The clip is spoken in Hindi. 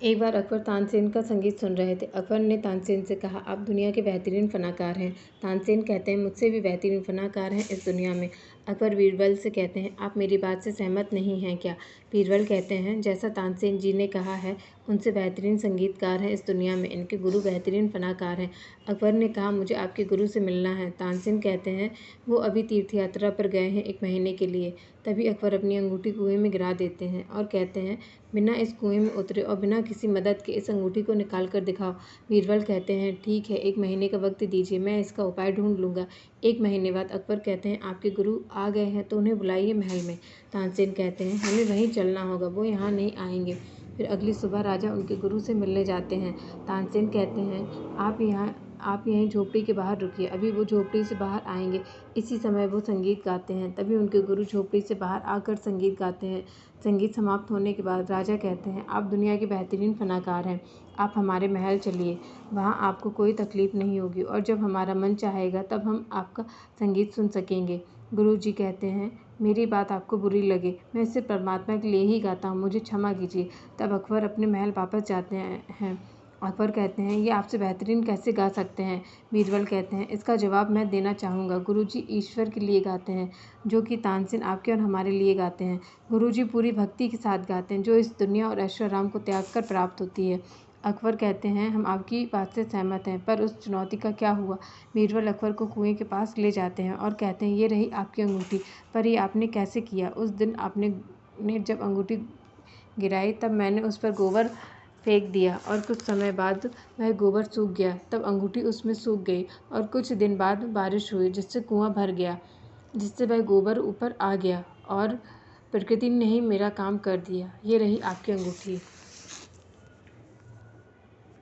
एक बार अकबर तानसेन का संगीत सुन रहे थे। अकबर ने तानसेन से कहा, आप दुनिया के बेहतरीन फनाकार हैं। तानसेन कहते हैं, मुझसे भी बेहतरीन फनाकार हैं इस दुनिया में। अकबर बीरबल से कहते हैं, आप मेरी बात से सहमत नहीं हैं क्या? बीरबल कहते हैं, जैसा तानसेन जी ने कहा है, उनसे बेहतरीन संगीतकार हैं इस दुनिया में। इनके गुरु बेहतरीन फनाकार हैं। अकबर ने कहा, मुझे आपके गुरु से मिलना है। तानसेन कहते हैं, वो अभी तीर्थ यात्रा पर गए हैं 1 महीने के लिए। तभी अकबर अपनी अंगूठी कुएं में गिरा देते हैं और कहते हैं, बिना इस कुएं में उतरे और बिना किसी मदद के इस अंगूठी को निकाल कर दिखाओ। बीरबल कहते हैं, ठीक है, 1 महीने का वक्त दीजिए, मैं इसका उपाय ढूंढ लूँगा। 1 महीने बाद अकबर कहते हैं, आपके गुरु आ गए हैं तो उन्हें बुलाइए महल में। तानसेन कहते हैं, हमें वहीं चलना होगा, वो यहाँ नहीं आएंगे। फिर अगली सुबह राजा उनके गुरु से मिलने जाते हैं। तानसेन कहते हैं, आप यहीं झोपड़ी के बाहर रुकिए, अभी वो झोपड़ी से बाहर आएंगे। इसी समय वो संगीत गाते हैं। तभी उनके गुरु झोपड़ी से बाहर आकर संगीत गाते हैं। संगीत समाप्त होने के बाद राजा कहते हैं, आप दुनिया के बेहतरीन फनाकार हैं, आप हमारे महल चलिए, वहाँ आपको कोई तकलीफ नहीं होगी और जब हमारा मन चाहेगा तब हम आपका संगीत सुन सकेंगे। गुरुजी कहते हैं, मेरी बात आपको बुरी लगे, मैं इसे परमात्मा के लिए ही गाता हूँ, मुझे क्षमा कीजिए। तब अकबर अपने महल वापस जाते हैं। अकबर कहते हैं, ये आपसे बेहतरीन कैसे गा सकते हैं? बीरबल कहते हैं, इसका जवाब मैं देना चाहूँगा। गुरुजी ईश्वर के लिए गाते हैं, जो कि तानसेन आपके और हमारे लिए गाते हैं। गुरुजी पूरी भक्ति के साथ गाते हैं, जो इस दुनिया और ऐशोआराम को त्याग कर प्राप्त होती है। अकबर कहते हैं, हम आपकी बात से सहमत हैं, पर उस चुनौती का क्या हुआ? बीरबल अकबर को कुएं के पास ले जाते हैं और कहते हैं, ये रही आपकी अंगूठी, पर ये आपने कैसे किया? उस दिन आपने जब अंगूठी गिराई तब मैंने उस पर गोबर फेंक दिया और कुछ समय बाद वह गोबर सूख गया, तब अंगूठी उसमें सूख गई और कुछ दिन बाद बारिश हुई जिससे कुआं भर गया, जिससे वह गोबर ऊपर आ गया और प्रकृति ने ही मेरा काम कर दिया। ये रही आपकी अंगूठी।